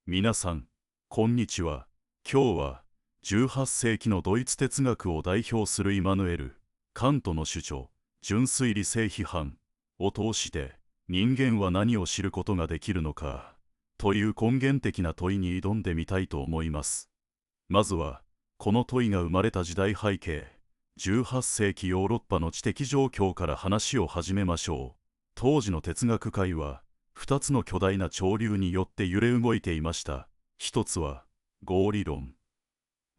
皆さん、こんにちは。今日は18世紀のドイツ哲学を代表するイマヌエル・カントの主張、純粋理性批判を通して人間は何を知ることができるのかという根源的な問いに挑んでみたいと思います。まずは、この問いが生まれた時代背景、18世紀ヨーロッパの知的状況から話を始めましょう。当時の哲学界は、2つの巨大な潮流によって揺れ動いていました。一つは合理論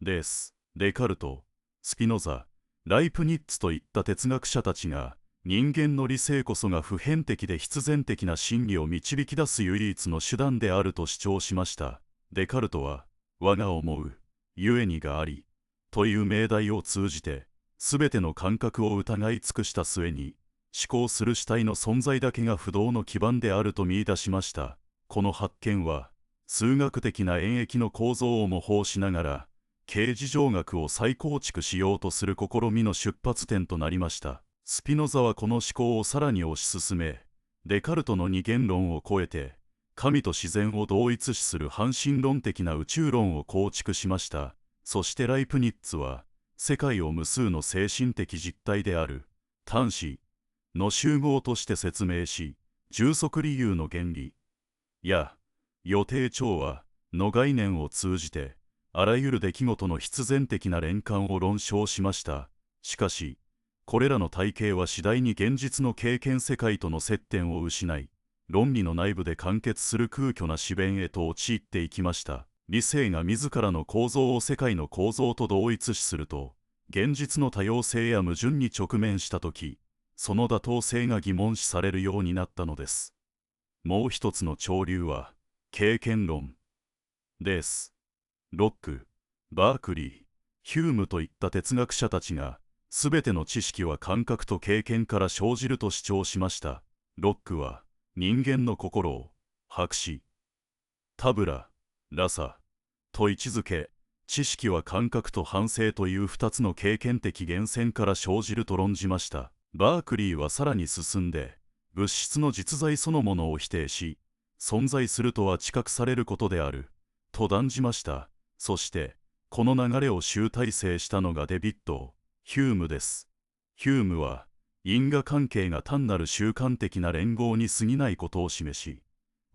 です。デカルト、スピノザ、ライプニッツといった哲学者たちが、人間の理性こそが普遍的で必然的な真理を導き出す唯一の手段であると主張しました。デカルトは、我が思う、故にがあり、という命題を通じて、すべての感覚を疑い尽くした末に、思考する主体の存在だけが不動の基盤であると見出しました。この発見は、数学的な演繹の構造を模倣しながら、形而上学を再構築しようとする試みの出発点となりました。スピノザはこの思考をさらに推し進め、デカルトの二元論を超えて、神と自然を同一視する反神論的な宇宙論を構築しました。そしてライプニッツは、世界を無数の精神的実体である、端子の集合として説明し、充足理由の原理や予定調和の概念を通じて、あらゆる出来事の必然的な連関を論証しました。しかし、これらの体系は次第に現実の経験世界との接点を失い、論理の内部で完結する空虚な思辨へと陥っていきました。理性が自らの構造を世界の構造と同一視すると、現実の多様性や矛盾に直面したとき、その妥当性が疑問視されるようになったのです。もう一つの潮流は、経験論です。ロック、バークリー、ヒュームといった哲学者たちが、すべての知識は感覚と経験から生じると主張しました。ロックは、人間の心を、白紙、タブラ、ラサ、と位置づけ、知識は感覚と反省という2つの経験的源泉から生じると論じました。バークリーはさらに進んで、物質の実在そのものを否定し、存在するとは知覚されることである、と断じました。そして、この流れを集大成したのがデビッド・ヒュームです。ヒュームは、因果関係が単なる習慣的な連合に過ぎないことを示し、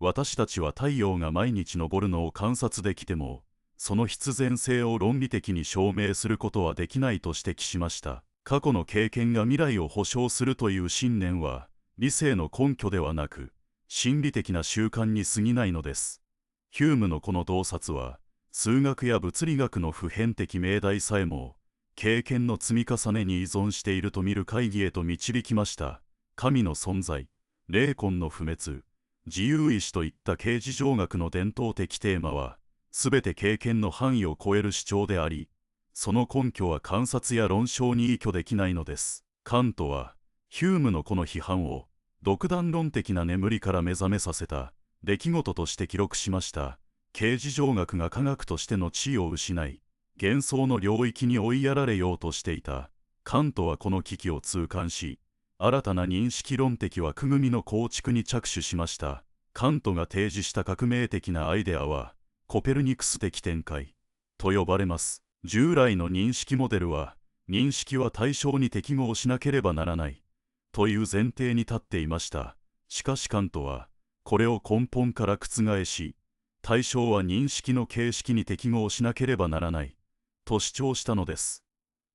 私たちは太陽が毎日昇るのを観察できても、その必然性を論理的に証明することはできないと指摘しました。過去の経験が未来を保証するという信念は、理性の根拠ではなく、心理的な習慣に過ぎないのです。ヒュームのこの洞察は、数学や物理学の普遍的命題さえも、経験の積み重ねに依存していると見る会議へと導きました。神の存在、霊魂の不滅、自由意志といった形而上学の伝統的テーマは、すべて経験の範囲を超える主張であり、その根拠は観察や論証に依拠できないのです。カントは、ヒュームのこの批判を、独断論的な眠りから目覚めさせた出来事として記録しました。形而上学が科学としての地位を失い、幻想の領域に追いやられようとしていた。カントはこの危機を痛感し、新たな認識論的枠組みの構築に着手しました。カントが提示した革命的なアイデアは、コペルニクス的展開と呼ばれます。従来の認識モデルは、認識は対象に適合しなければならないという前提に立っていました。しかしカントは、これを根本から覆し、対象は認識の形式に適合しなければならないと主張したのです。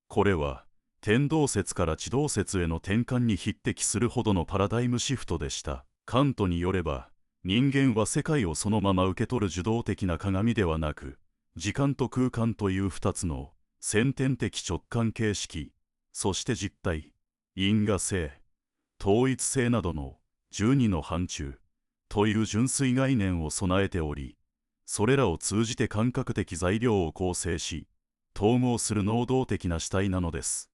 これは、天動説から地動説への転換に匹敵するほどのパラダイムシフトでした。カントによれば、人間は世界をそのまま受け取る受動的な鏡ではなく、時間と空間という2つの先天的直感形式、そして実体、因果性、統一性などの12の範疇という純粋概念を備えており、それらを通じて感覚的材料を構成し、統合する能動的な主体なのです。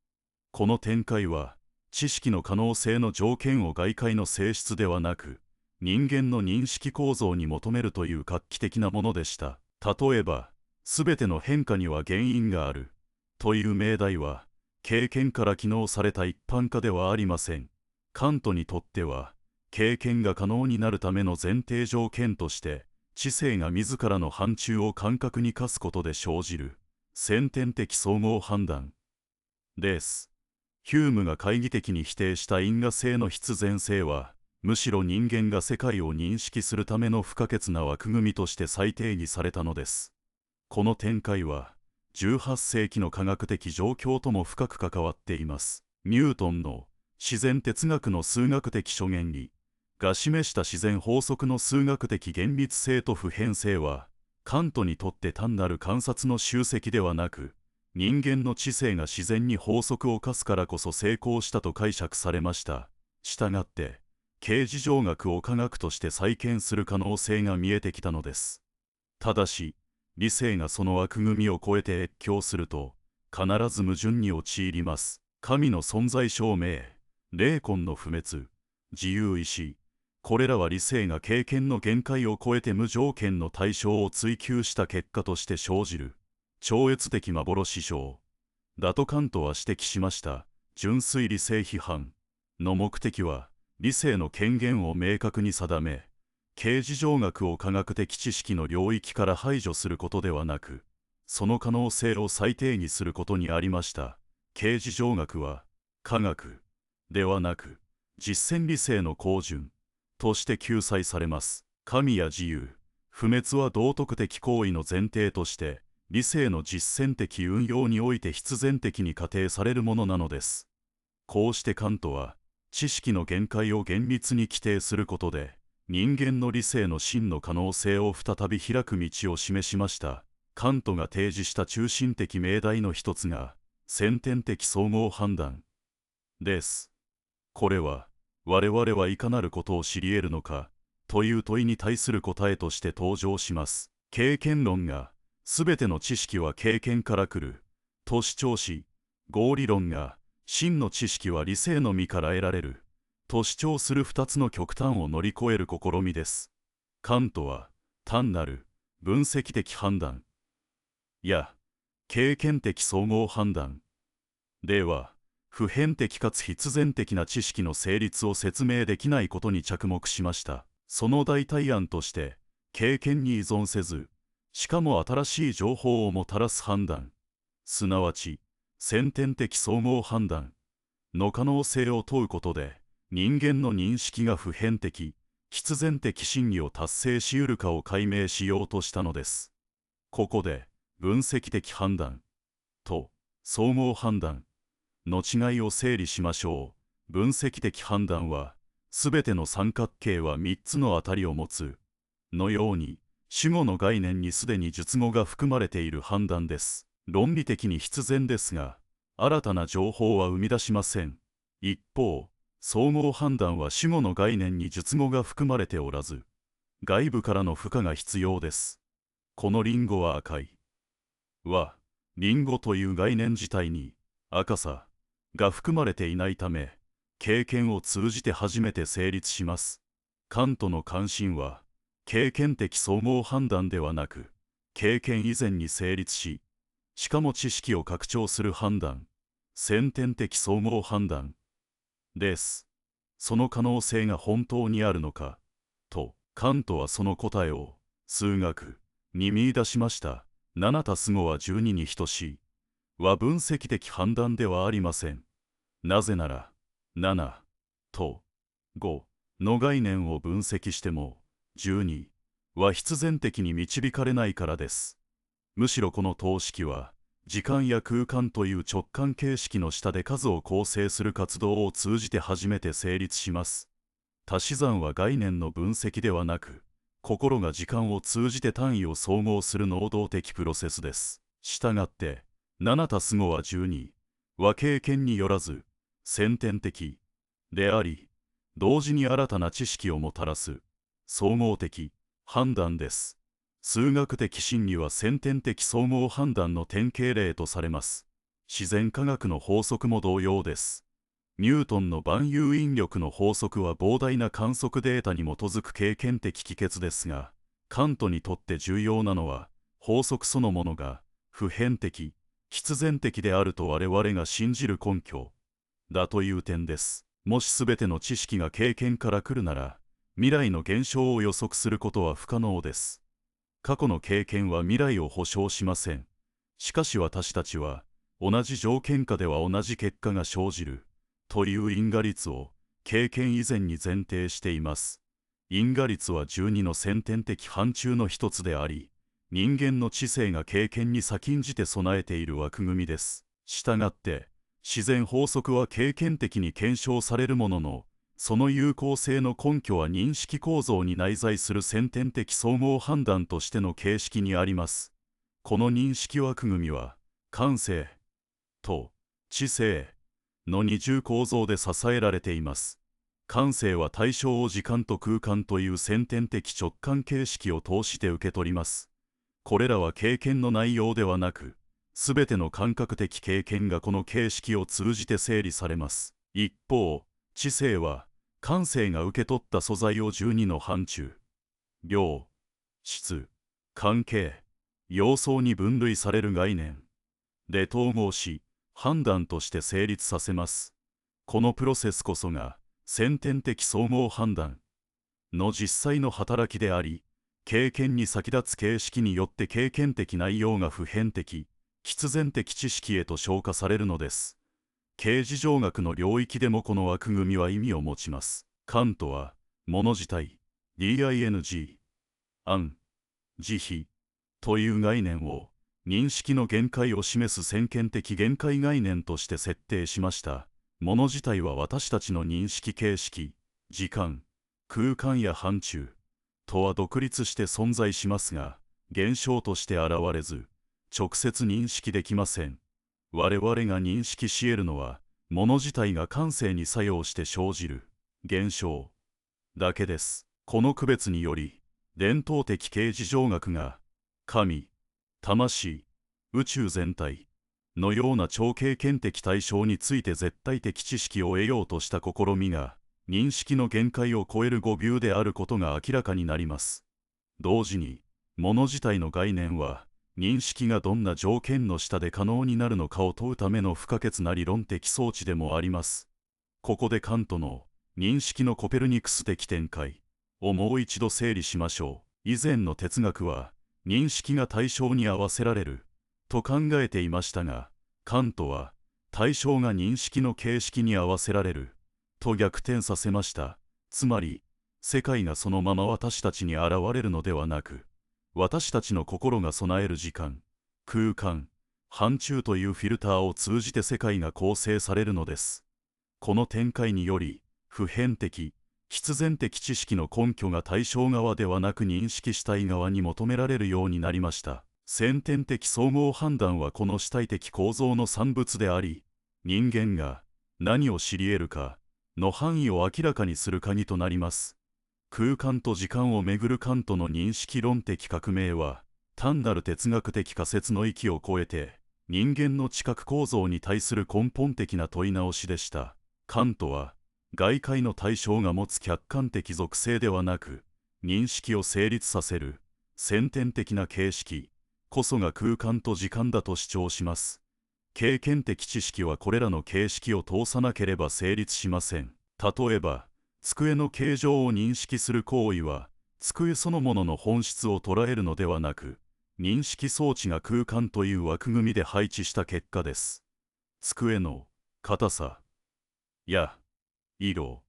この展開は、知識の可能性の条件を外界の性質ではなく、人間の認識構造に求めるという画期的なものでした。例えば、すべての変化には原因があるという命題は、経験から機能された一般化ではありません。カントにとっては、経験が可能になるための前提条件として、知性が自らの範疇を感覚に課すことで生じる先天的総合判断です。ヒュームが懐疑的に否定した因果性の必然性は、むしろ人間が世界を認識するための不可欠な枠組みとして再定義されたのです。この展開は、18世紀の科学的状況とも深く関わっています。ニュートンの自然哲学の数学的諸原理が示した自然法則の数学的厳密性と普遍性は、カントにとって単なる観察の集積ではなく、人間の知性が自然に法則を課すからこそ成功したと解釈されました。したがって、形而上学を科学として再建する可能性が見えてきたのです。ただし、理性がその枠組みを超えて越境すると、必ず矛盾に陥ります。神の存在証明、霊魂の不滅、自由意志、これらは理性が経験の限界を超えて無条件の対象を追求した結果として生じる超越的幻象だとカントは指摘しました。純粋理性批判の目的は理性の権限を明確に定め、形而上学を科学的知識の領域から排除することではなく、その可能性を再定義することにありました。形而上学は科学ではなく実践理性の高順として救済されます。神や自由、不滅は道徳的行為の前提として、理性の実践的運用において必然的に仮定されるものなのです。こうしてカントは、知識の限界を厳密に規定することで、人間の理性の真の可能性を再び開く道を示しました。カントが提示した中心的命題の一つが、先天的総合判断です。これは、我々はいかなることを知り得るのかという問いに対する答えとして登場します。経験論がすべての知識は経験から来ると主張し、合理論が真の知識は理性のみから得られると主張する2つの極端を乗り越える試みです。カントは単なる分析的判断や経験的総合判断では普遍的かつ必然的な知識の成立を説明できないことに着目しました。その代替案として、経験に依存せず、しかも新しい情報をもたらす判断、すなわち、先天的総合判断の可能性を問うことで、人間の認識が普遍的、必然的真理を達成し得るかを解明しようとしたのです。ここで、分析的判断と総合判断の違いを整理しましょう。分析的判断は、すべての三角形は3つの当たりを持つのように、主語の概念にすでに述語が含まれている判断です。論理的に必然ですが、新たな情報は生み出しません。一方、総合判断は主語の概念に述語が含まれておらず、外部からの負荷が必要です。このリンゴは赤い。は、リンゴという概念自体に赤さが含まれていないため、経験を通じて初めて成立します。カントの関心は、経験的総合判断ではなく、経験以前に成立し、しかも知識を拡張する判断、先天的総合判断です。その可能性が本当にあるのか、と、カントはその答えを、数学に見出しました。7たす5は12に等しい。は分析的判断ではありません。なぜなら、7と5の概念を分析しても、12は必然的に導かれないからです。むしろこの等式は、時間や空間という直感形式の下で数を構成する活動を通じて初めて成立します。足し算は概念の分析ではなく、心が時間を通じて単位を総合する能動的プロセスです。したがって、7たす5は12は経験によらず、先天的であり、同時に新たな知識をもたらす総合的判断です。数学的真理は先天的総合判断の典型例とされます。自然科学の法則も同様です。ニュートンの万有引力の法則は膨大な観測データに基づく経験的帰結ですが、カントにとって重要なのは、法則そのものが普遍的、必然的であると我々が信じる根拠だという点です。もしすべての知識が経験から来るなら、未来の現象を予測することは不可能です。過去の経験は未来を保証しません。しかし私たちは、同じ条件下では同じ結果が生じるという因果律を経験以前に前提しています。因果律は12の先天的範疇の一つであり、人間の知性が経験に先んじて備えている枠組みです。したがって、自然法則は経験的に検証されるものの、その有効性の根拠は認識構造に内在する先天的総合判断としての形式にあります。この認識枠組みは、感性と知性の二重構造で支えられています。感性は対象を時間と空間という先天的直感形式を通して受け取ります。これらは経験の内容ではなく、すべての感覚的経験がこの形式を通じて整理されます。一方、知性は、感性が受け取った素材を12の範疇、量、質、関係、様相に分類される概念で統合し、判断として成立させます。このプロセスこそが、先天的総合判断の実際の働きであり、経験に先立つ形式によって経験的内容が普遍的、必然的知識へと昇華されるのです。形而上学の領域でもこの枠組みは意味を持ちます。カントは、物自体、DING、案、慈悲という概念を、認識の限界を示す先見的限界概念として設定しました。物自体は私たちの認識形式、時間、空間や範疇とは独立して存在しますが、現象として現れず、直接認識できません。我々が認識し得るのは、物自体が感性に作用して生じる現象だけです。この区別により、伝統的形而上学が、神、魂、宇宙全体のような超経験的対象について絶対的知識を得ようとした試みが、認識の限界を超える誤謬であることが明らかになります。同時に、物自体の概念は、認識がどんな条件の下で可能になるのかを問うための不可欠な理論的装置でもあります。ここでカントの認識のコペルニクス的展開をもう一度整理しましょう。以前の哲学は認識が対象に合わせられると考えていましたが、カントは対象が認識の形式に合わせられると逆転させました。つまり、世界がそのまま私たちに現れるのではなく、私たちの心が備える時間、空間、範疇というフィルターを通じて世界が構成されるのです。この展開により、普遍的、必然的知識の根拠が対象側ではなく認識主体側に求められるようになりました。先天的総合判断はこの主体的構造の産物であり、人間が何を知り得るかの範囲を明らかにする鍵となります。空間と時間をめぐるカントの認識論的革命は、単なる哲学的仮説の域を超えて、人間の知覚構造に対する根本的な問い直しでした。カントは、外界の対象が持つ客観的属性ではなく、認識を成立させる、先天的な形式こそが空間と時間だと主張します。経験的知識はこれらの形式を通さなければ成立しません。例えば、机の形状を認識する行為は、机そのものの本質を捉えるのではなく、認識装置が空間という枠組みで配置した結果です。机の硬さや色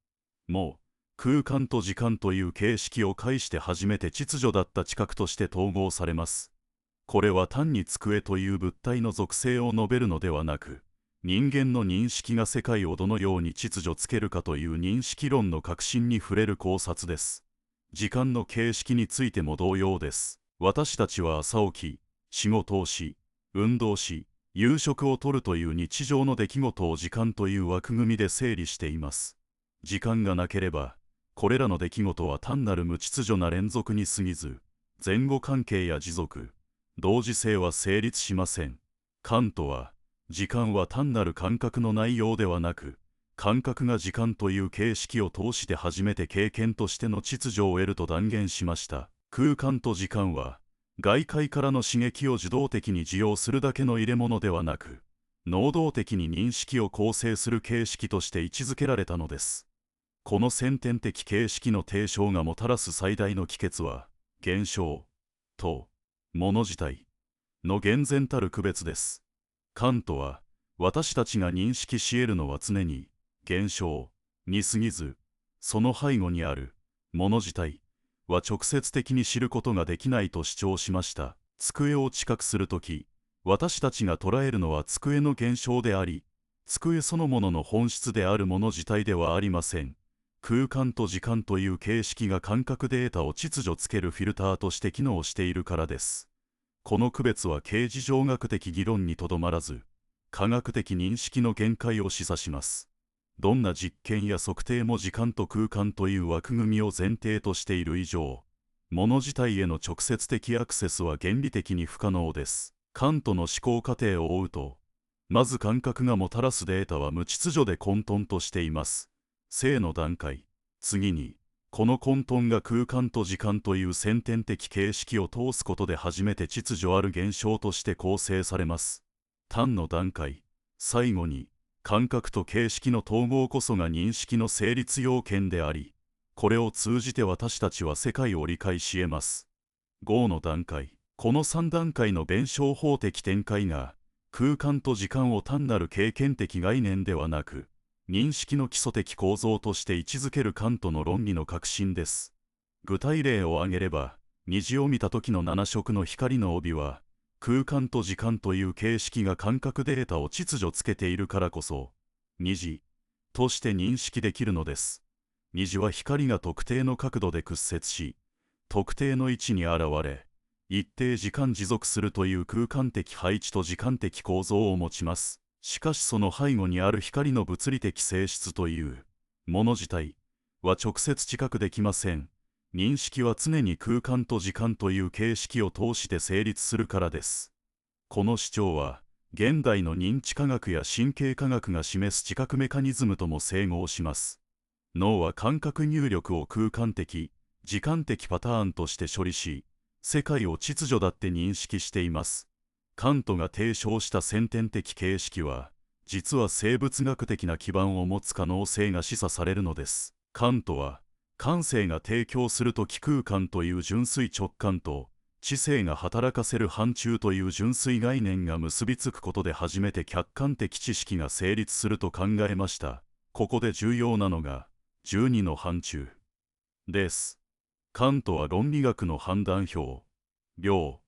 も、空間と時間という形式を介して初めて秩序だった知覚として統合されます。これは単に机という物体の属性を述べるのではなく、人間の認識が世界をどのように秩序つけるかという認識論の核心に触れる考察です。時間の形式についても同様です。私たちは朝起き、仕事をし、運動し、夕食をとるという日常の出来事を時間という枠組みで整理しています。時間がなければ、これらの出来事は単なる無秩序な連続に過ぎず、前後関係や持続、同時性は成立しません。カントは、時間は単なる感覚の内容ではなく、感覚が時間という形式を通して初めて経験としての秩序を得ると断言しました。空間と時間は、外界からの刺激を受動的に受容するだけの入れ物ではなく、能動的に認識を構成する形式として位置づけられたのです。この先天的形式の提唱がもたらす最大の帰結は、現象と物自体の厳然たる区別です。カントは、私たちが認識し得るのは常に現象に過ぎず、その背後にある物自体は直接的に知ることができないと主張しました。机を知覚するとき、私たちが捉えるのは机の現象であり、机そのものの本質であるもの自体ではありません。空間と時間という形式が感覚データを秩序つけるフィルターとして機能しているからです。この区別は形而上学的議論にとどまらず、科学的認識の限界を示唆します。どんな実験や測定も時間と空間という枠組みを前提としている以上、物自体への直接的アクセスは原理的に不可能です。カントの思考過程を追うと、まず感覚がもたらすデータは無秩序で混沌としています。正の段階、次に、この混沌が空間と時間という先天的形式を通すことで初めて秩序ある現象として構成されます。単の段階、最後に、感覚と形式の統合こそが認識の成立要件であり、これを通じて私たちは世界を理解し得ます。5の段階、この3段階の弁証法的展開が、空間と時間を単なる経験的概念ではなく、認識の基礎的構造として位置づけるカントの論理の核心です。具体例を挙げれば、虹を見た時の7色の光の帯は、空間と時間という形式が感覚データを秩序つけているからこそ、虹として認識できるのです。虹は光が特定の角度で屈折し、特定の位置に現れ、一定時間持続するという空間的配置と時間的構造を持ちます。しかしその背後にある光の物理的性質というもの自体は直接知覚できません。認識は常に空間と時間という形式を通して成立するからです。この主張は現代の認知科学や神経科学が示す知覚メカニズムとも整合します。脳は感覚入力を空間的、時間的パターンとして処理し、世界を秩序だって認識しています。カントが提唱した先天的形式は、実は生物学的な基盤を持つ可能性が示唆されるのです。カントは、感性が提供する時空間という純粋直感と、知性が働かせる範疇という純粋概念が結びつくことで初めて客観的知識が成立すると考えました。ここで重要なのが、12の範疇です。カントは論理学の判断表、量、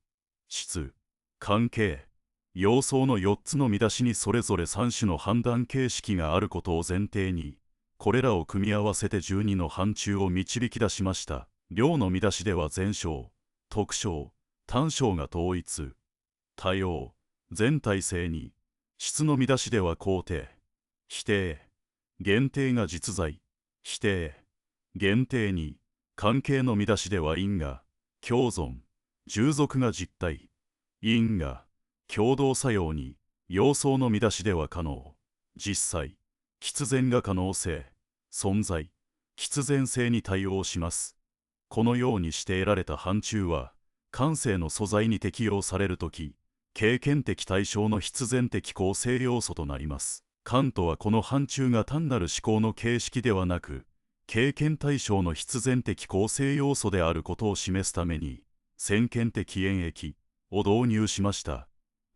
質、関係、様相の4つの見出しにそれぞれ3種の判断形式があることを前提に、これらを組み合わせて12の範疇を導き出しました。量の見出しでは全小、特小、単小が統一、多様、全体性に、質の見出しでは肯定、否定、限定が実在、否定、限定に、関係の見出しでは因果、共存、従属が実体、因果、共同作用に、様相の見出しでは可能、実際、必然が可能性、存在、必然性に対応します。このようにして得られた範疇は、感性の素材に適用されるとき、経験的対象の必然的構成要素となります。カントはこの範疇が単なる思考の形式ではなく、経験対象の必然的構成要素であることを示すために、先見的演繹を導入しました。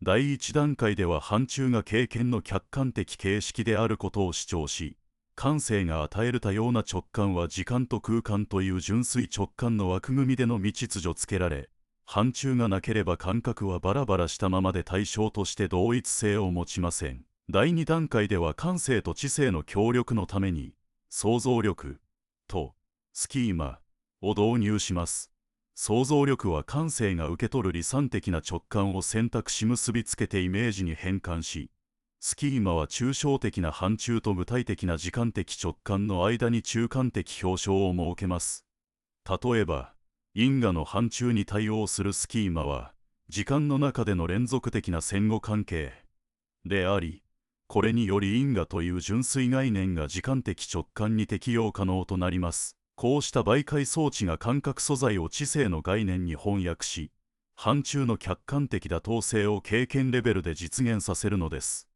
第一段階では範疇が経験の客観的形式であることを主張し、感性が与える多様な直感は時間と空間という純粋直感の枠組みでのみ秩序つけられ、範疇がなければ感覚はバラバラしたままで対象として同一性を持ちません。第2段階では感性と知性の協力のために、想像力とスキーマを導入します。想像力は感性が受け取る理算的な直感を選択し結びつけてイメージに変換し、スキーマは抽象的な範疇と具体的な時間的直感の間に中間的表彰を設けます。例えば、因果の範疇に対応するスキーマは、時間の中での連続的な相互関係であり、これにより因果という純粋概念が時間的直感に適用可能となります。こうした媒介装置が感覚素材を知性の概念に翻訳し、範疇の客観的妥当性を経験レベルで実現させるのです。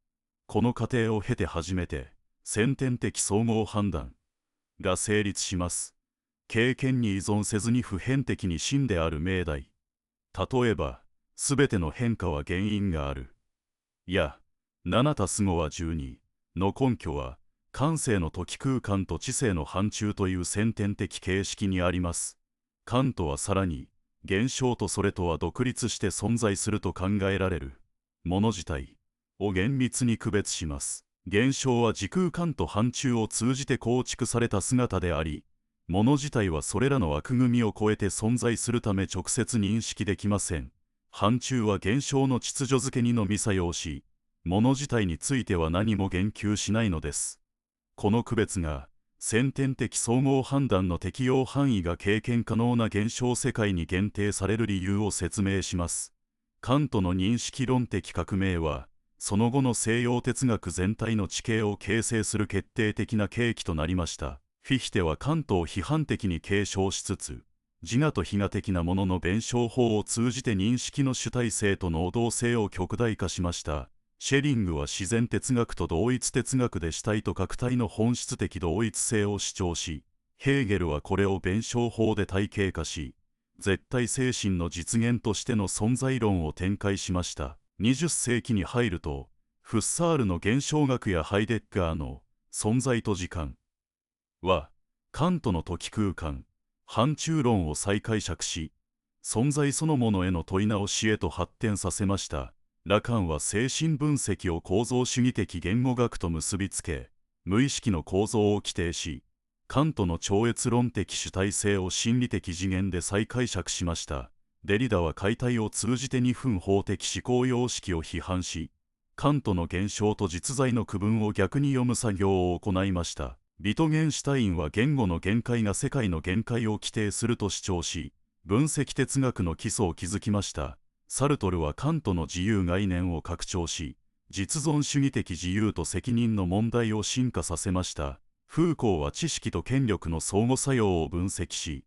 この過程を経て初めて、先天的総合判断が成立します。経験に依存せずに普遍的に真である命題例えば、すべての変化は原因がある。や、7たす5は12の根拠は、感性の時空間と知性の範疇という先天的形式にあります。カントはさらに、現象とそれとは独立して存在すると考えられるもの自体を厳密に区別します。現象は時空間と範疇を通じて構築された姿であり、もの自体はそれらの枠組みを超えて存在するため直接認識できません。範疇は現象の秩序づけにのみ作用し、もの自体については何も言及しないのです。この区別が、先天的総合判断の適用範囲が経験可能な現象世界に限定される理由を説明します。カントの認識論的革命は、その後の西洋哲学全体の地形を形成する決定的な契機となりました。フィヒテはカントを批判的に継承しつつ、自我と非我的なものの弁証法を通じて認識の主体性と能動性を極大化しました。シェリングは自然哲学と同一哲学で主体と客体の本質的同一性を主張し、ヘーゲルはこれを弁証法で体系化し、絶対精神の実現としての存在論を展開しました。20世紀に入ると、フッサールの現象学やハイデッガーの存在と時間は、カントの時空間、範疇論を再解釈し、存在そのものへの問い直しへと発展させました。ラカンは精神分析を構造主義的言語学と結びつけ、無意識の構造を規定し、カントの超越論的主体性を心理的次元で再解釈しました。デリダは解体を通じて二分法的思考様式を批判し、カントの現象と実在の区分を逆に読む作業を行いました。ビトゲンシュタインは言語の限界が世界の限界を規定すると主張し、分析哲学の基礎を築きました。サルトルはカントの自由概念を拡張し、実存主義的自由と責任の問題を進化させました。フーコーは知識と権力の相互作用を分析し、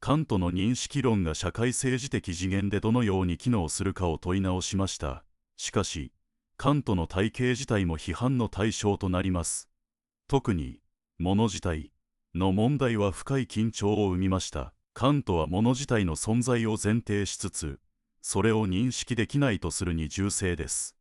カントの認識論が社会政治的次元でどのように機能するかを問い直しました。しかし、カントの体系自体も批判の対象となります。特に、もの自体の問題は深い緊張を生みました。カントはもの自体の存在を前提しつつ、それを認識できないとする二重性です。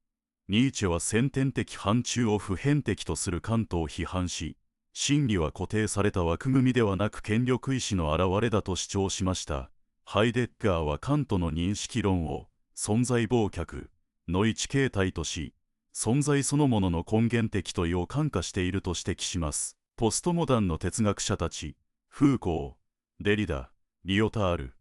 ニーチェは先天的範疇を普遍的とするカントを批判し、真理は固定された枠組みではなく権力意志の表れだと主張しました。ハイデッガーはカントの認識論を存在忘却の一形態とし、存在そのものの根源的問いを看過していると指摘します。ポストモダンの哲学者たち、フーコー、デリダ、リオタール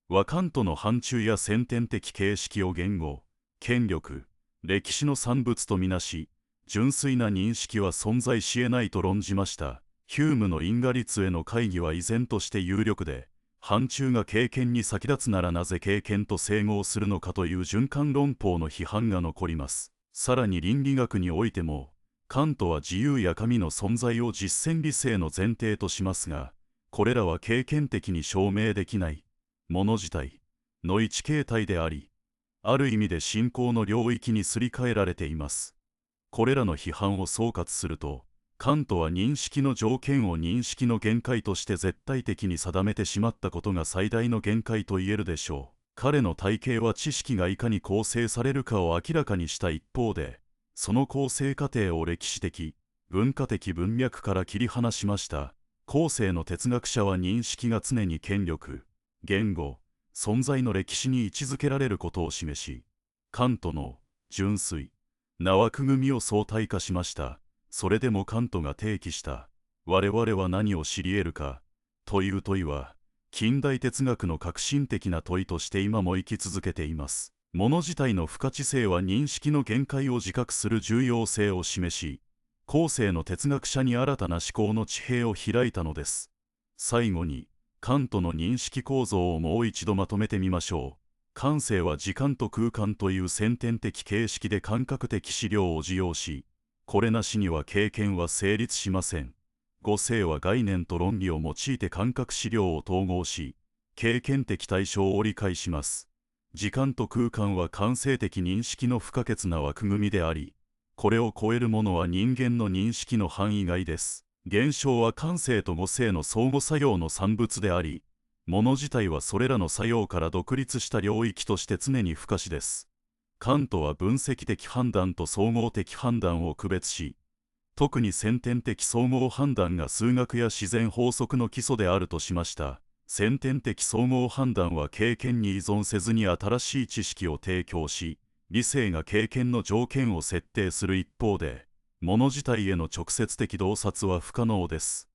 はカントの範疇や先天的形式を言語、権力、歴史の産物とみなし、純粋な認識は存在し得ないと論じました。ヒュームの因果律への懐疑は依然として有力で、範疇が経験に先立つならなぜ経験と整合するのかという循環論法の批判が残ります。さらに倫理学においても、カントは自由や神の存在を実践理性の前提としますが、これらは経験的に証明できないもの自体の一形態であり、ある意味で信仰の領域にすり替えられています。これらの批判を総括すると、カントは認識の条件を認識の限界として絶対的に定めてしまったことが最大の限界と言えるでしょう。彼の体系は知識がいかに構成されるかを明らかにした一方で、その構成過程を歴史的、文化的文脈から切り離しました。後世の哲学者は認識が常に権力、言語、存在の歴史に位置づけられることを示し、カントの純粋な枠組みを相対化しました。それでもカントが提起した我々は何を知り得るかという問いは、近代哲学の革新的な問いとして今も生き続けています。物自体の不可知性は認識の限界を自覚する重要性を示し、後世の哲学者に新たな思考の地平を開いたのです。最後に、カントの認識構造をもう一度まとめてみましょう。感性は時間と空間という先天的形式で感覚的資料を受容し、これなしには経験は成立しません。五性は概念と論理を用いて感覚資料を統合し、経験的対象を理解します。時間と空間は感性的認識の不可欠な枠組みであり、これを超えるものは人間の認識の範囲外です。現象は感性と五性の相互作用の産物であり、物自体はそれらの作用から独立した領域として常に不可視です。カントは分析的判断と総合的判断を区別し、特に先天的総合判断が数学や自然法則の基礎であるとしました。先天的総合判断は経験に依存せずに新しい知識を提供し、理性が経験の条件を設定する一方で、物自体への直接的洞察は不可能です。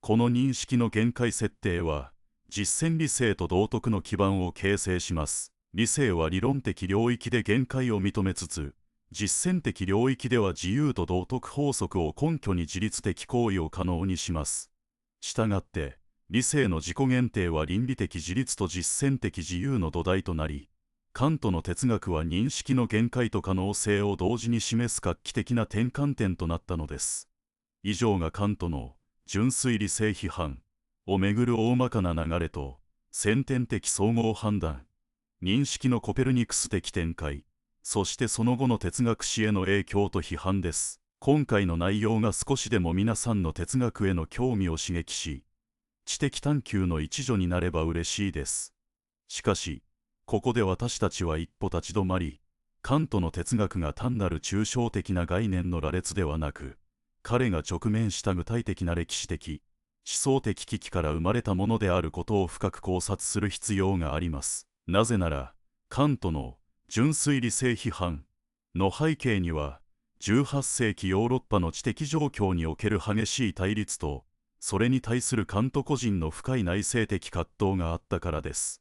この認識の限界設定は、実践理性と道徳の基盤を形成します。理性は理論的領域で限界を認めつつ、実践的領域では自由と道徳法則を根拠に自律的行為を可能にします。したがって、理性の自己限定は倫理的自律と実践的自由の土台となり、カントの哲学は認識の限界と可能性を同時に示す画期的な転換点となったのです。以上がカントの純粋理性批判をめぐる大まかな流れと、先天的総合判断、認識のコペルニクス的展開、そしてその後の哲学史への影響と批判です。今回の内容が少しでも皆さんの哲学への興味を刺激し、知的探求の一助になれば嬉しいです。しかし、ここで私たちは一歩立ち止まり、カントの哲学が単なる抽象的な概念の羅列ではなく、彼が直面した具体的な歴史的、思想的危機から生まれたものであることを深く考察する必要があります。なぜなら、カントの純粋理性批判の背景には、18世紀ヨーロッパの知的状況における激しい対立と、それに対するカント個人の深い内省的葛藤があったからです。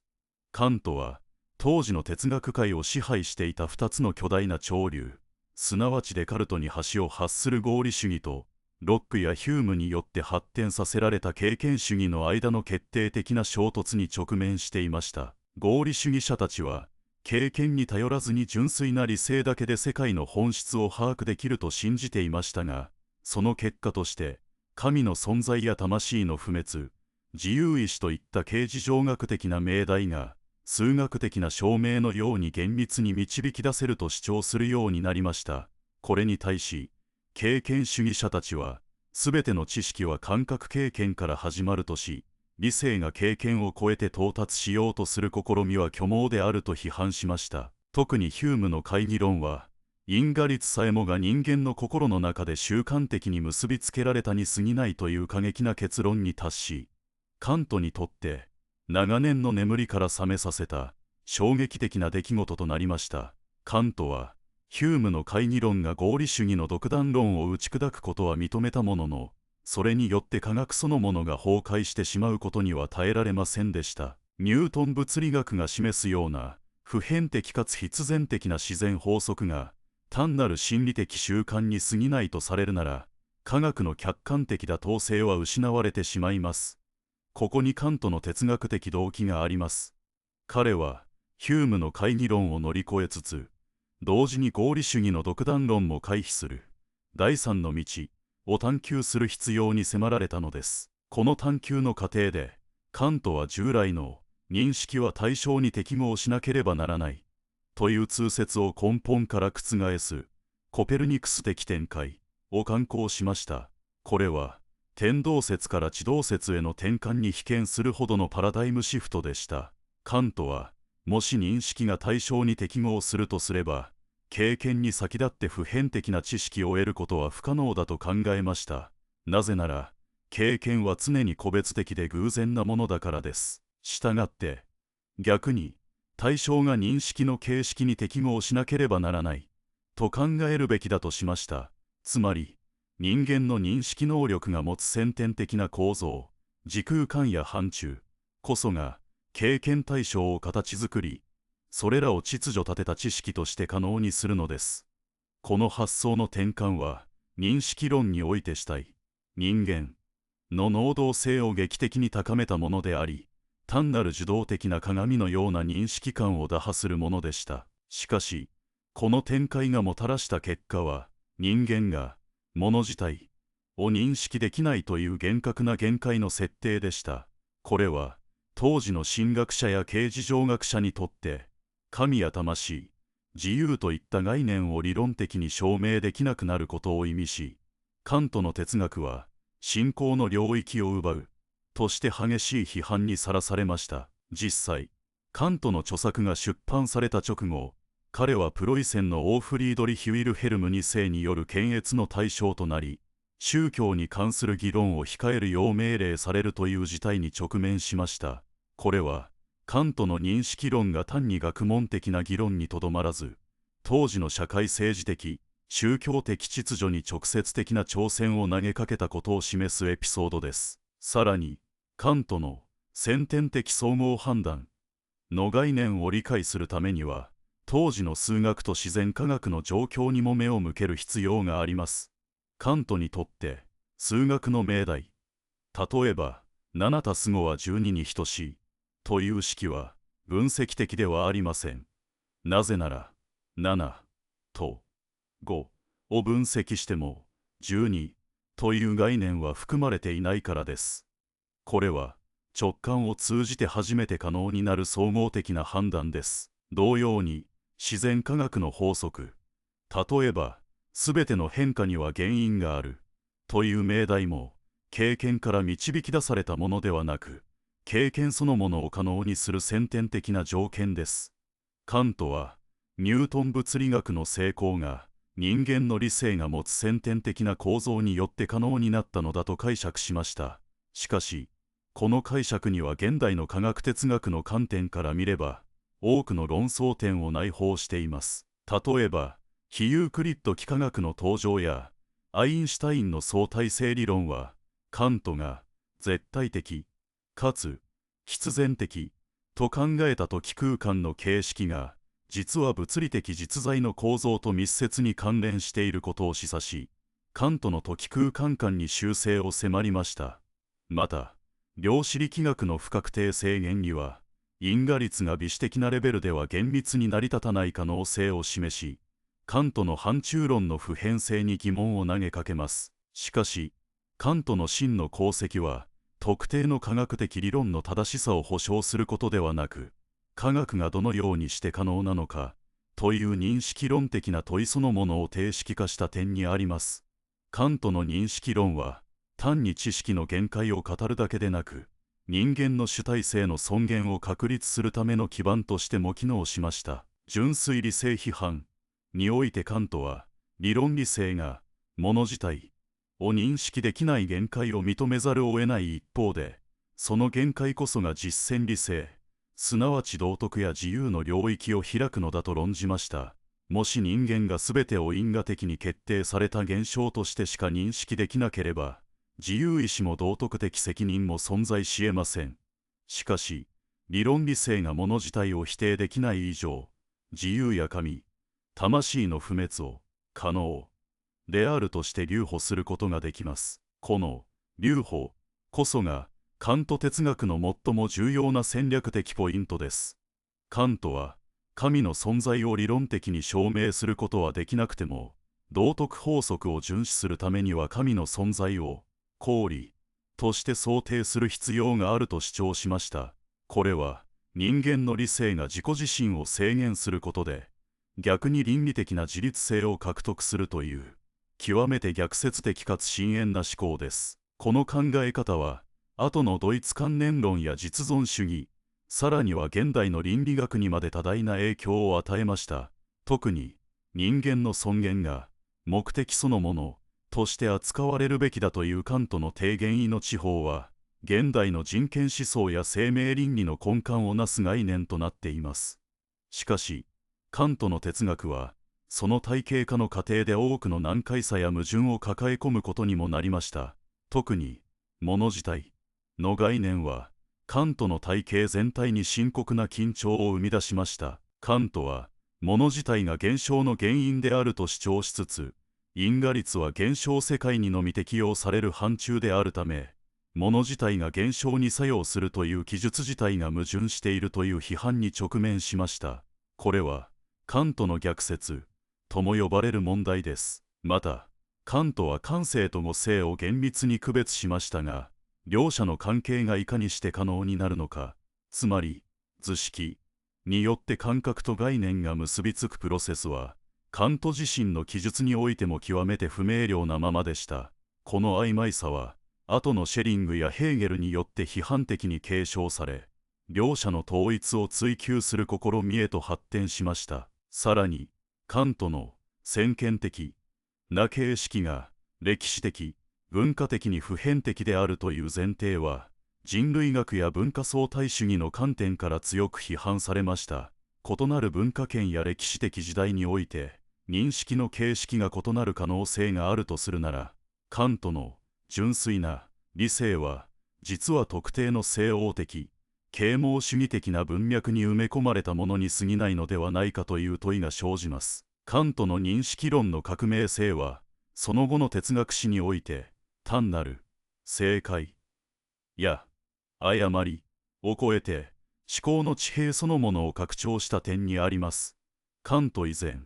カントは、当時の哲学界を支配していた2つの巨大な潮流、すなわちデカルトに橋を発する合理主義と、ロックやヒュームによって発展させられた経験主義の間の決定的な衝突に直面していました。合理主義者たちは、経験に頼らずに純粋な理性だけで世界の本質を把握できると信じていましたが、その結果として、神の存在や魂の不滅、自由意志といった形而上学的な命題が、数学的な証明のように厳密に導き出せると主張するようになりました。これに対し、経験主義者たちは、すべての知識は感覚経験から始まるとし、理性が経験を超えて到達しようとする試みは虚妄であると批判しました。特にヒュームの懐疑論は、因果律さえもが人間の心の中で習慣的に結びつけられたに過ぎないという過激な結論に達し、カントにとって長年の眠りから覚めさせた衝撃的な出来事となりました。カントは、ヒュームの懐疑論が合理主義の独断論を打ち砕くことは認めたものの、それによって科学そのものが崩壊してしまうことには耐えられませんでした。ニュートン物理学が示すような普遍的かつ必然的な自然法則が単なる心理的習慣に過ぎないとされるなら、科学の客観的妥当性は失われてしまいます。ここにカントの哲学的動機があります。彼はヒュームの懐疑論を乗り越えつつ、同時に合理主義の独断論も回避する第三の道を探求する必要に迫られたのです。この探求の過程で、カントは従来の認識は対象に適合しなければならないという通説を根本から覆すコペルニクス的展開を敢行しました。これは天動説から地動説への転換に被験するほどのパラダイムシフトでした。カントは、もし認識が対象に適合するとすれば、経験に先立って普遍的な知識を得ることは不可能だと考えました。なぜなら、経験は常に個別的で偶然なものだからです。したがって、逆に、対象が認識の形式に適合しなければならない、と考えるべきだとしました。つまり、人間の認識能力が持つ先天的な構造、時空間や範疇こそが経験対象を形作り、それらを秩序立てた知識として可能にするのです。この発想の転換は、認識論において主体、人間の能動性を劇的に高めたものであり、単なる受動的な鏡のような認識感を打破するものでした。しかし、この展開がもたらした結果は、人間が、物自体を認識できないという厳格な限界の設定でした。これは当時の神学者や形而上学者にとって神や魂、自由といった概念を理論的に証明できなくなることを意味し、カントの哲学は信仰の領域を奪うとして激しい批判にさらされました。実際、カントの著作が出版された直後、彼はプロイセンのオーフリードリヒ・ウィルヘルム2世による検閲の対象となり、宗教に関する議論を控えるよう命令されるという事態に直面しました。これは、カントの認識論が単に学問的な議論にとどまらず、当時の社会政治的、宗教的秩序に直接的な挑戦を投げかけたことを示すエピソードです。さらに、カントの先天的総合判断の概念を理解するためには、当時の数学と自然科学の状況にも目を向ける必要があります。カントにとって数学の命題、例えば 7+5 は12に等しいという式は分析的ではありません。なぜなら7と5を分析しても12という概念は含まれていないからです。これは直感を通じて初めて可能になる総合的な判断です。同様に自然科学の法則、例えばすべての変化には原因があるという命題も経験から導き出されたものではなく、経験そのものを可能にする先天的な条件です。カントはニュートン物理学の成功が人間の理性が持つ先天的な構造によって可能になったのだと解釈しました。しかし、この解釈には現代の科学哲学の観点から見れば多くの論争点を内包しています。例えば、非ユークリッド幾何学の登場やアインシュタインの相対性理論は、カントが絶対的かつ必然的と考えた時空間の形式が実は物理的実在の構造と密接に関連していることを示唆し、カントの時空間観に修正を迫りました。また、量子力学の不確定性原理は因果律が微子的なレベルでは厳密に成り立たない可能性を示し、カントの範疇論の普遍性に疑問を投げかけます。しかし、カントの真の功績は、特定の科学的理論の正しさを保証することではなく、科学がどのようにして可能なのか、という認識論的な問いそのものを定式化した点にあります。カントの認識論は、単に知識の限界を語るだけでなく、人間の主体性の尊厳を確立するための基盤としても機能しました。純粋理性批判においてカントは、理論理性が物自体を認識できない限界を認めざるを得ない一方で、その限界こそが実践理性、すなわち道徳や自由の領域を開くのだと論じました。もし人間が全てを因果的に決定された現象としてしか認識できなければ、自由意志も道徳的責任も存在し得ません。しかし、理論理性が物自体を否定できない以上、自由や神、魂の不滅を可能であるとして留保することができます。この留保こそがカント哲学の最も重要な戦略的ポイントです。カントは神の存在を理論的に証明することはできなくても、道徳法則を遵守するためには神の存在を公理として想定する必要があると主張しました。これは人間の理性が自己自身を制限することで逆に倫理的な自律性を獲得するという極めて逆説的かつ深遠な思考です。この考え方は後のドイツ観念論や実存主義、さらには現代の倫理学にまで多大な影響を与えました。特に人間の尊厳が目的そのものとして扱われるべきだというカントの提言命法は、現代の人権思想や生命倫理の根幹をなす概念となっています。しかし、カントの哲学は、その体系化の過程で多くの難解さや矛盾を抱え込むことにもなりました。特に、物自体の概念は、カントの体系全体に深刻な緊張を生み出しました。カントは、物自体が現象の原因であると主張しつつ、因果律は現象世界にのみ適用される範疇であるため、物自体が現象に作用するという記述自体が矛盾しているという批判に直面しました。これは、カントの逆説とも呼ばれる問題です。また、カントは感性と語性を厳密に区別しましたが、両者の関係がいかにして可能になるのか、つまり、図式によって感覚と概念が結びつくプロセスは、カント自身の記述においても極めて不明瞭なままでした。この曖昧さは、後のシェリングやヘーゲルによって批判的に継承され、両者の統一を追求する試みへと発展しました。さらに、カントの先見的な形式が歴史的、文化的に普遍的であるという前提は、人類学や文化相対主義の観点から強く批判されました。異なる文化圏や歴史的時代において、認識の形式が異なる可能性があるとするなら、カントの純粋な理性は、実は特定の西欧的、啓蒙主義的な文脈に埋め込まれたものに過ぎないのではないかという問いが生じます。カントの認識論の革命性は、その後の哲学史において、単なる正解や誤りを超えて、思考の地平そのものを拡張した点にあります。カント以前、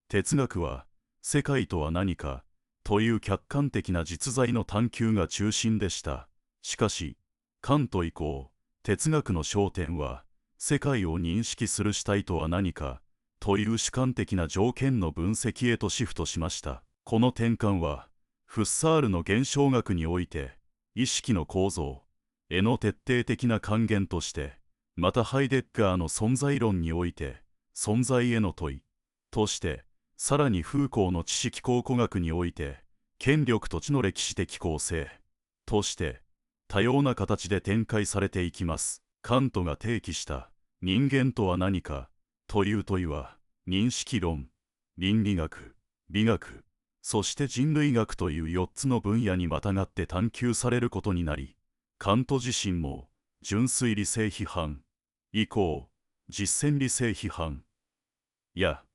哲学は世界とは何かという客観的な実在の探求が中心でした。しかし、カント以降、哲学の焦点は世界を認識する主体とは何かという主観的な条件の分析へとシフトしました。この転換は、フッサールの現象学において、意識の構造への徹底的な還元として、またハイデッガーの存在論において、存在への問いとして、さらにフーコーの知識考古学において、権力と知の歴史的構成として、多様な形で展開されていきます。カントが提起した人間とは何かという問いは、認識論、倫理学、美学、そして人類学という4つの分野にまたがって探求されることになり、カント自身も純粋理性批判、以降、実践理性批判や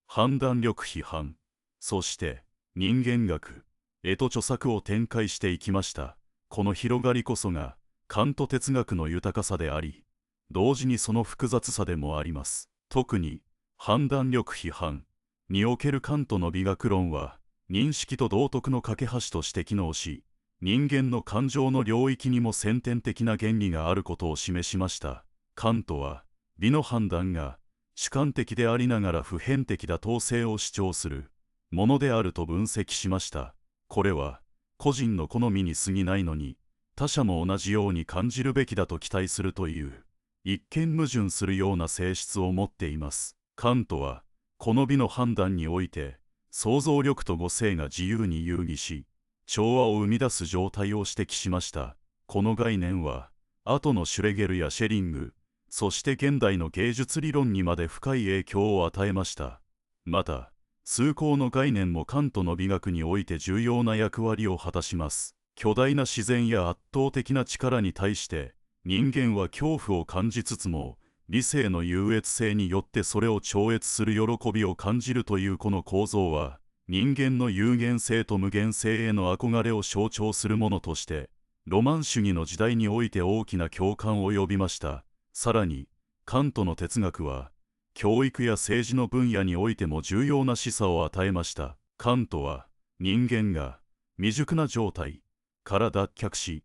判断力批判、そして人間学へと著作を展開していきました。この広がりこそがカント哲学の豊かさであり、同時にその複雑さでもあります。特に判断力批判におけるカントの美学論は、認識と道徳の架け橋として機能し、人間の感情の領域にも先天的な原理があることを示しました。カントは、美の判断が主観的でありながら普遍的だ統制を主張するものであると分析しました。これは、個人の好みに過ぎないのに、他者も同じように感じるべきだと期待するという、一見矛盾するような性質を持っています。カントは、この美の判断において、想像力と語性が自由に遊戯し、調和を生み出す状態を指摘しました。この概念は、後のシュレゲルやシェリング、そして現代の芸術理論にまで深い影響を与えました。また、崇高の概念もカントの美学において重要な役割を果たします。巨大な自然や圧倒的な力に対して、人間は恐怖を感じつつも、理性の優越性によってそれを超越する喜びを感じるというこの構造は、人間の有限性と無限性への憧れを象徴するものとして、ロマン主義の時代において大きな共感を呼びました。さらに、カントの哲学は、教育や政治の分野においても重要な示唆を与えました。カントは、人間が未熟な状態から脱却し、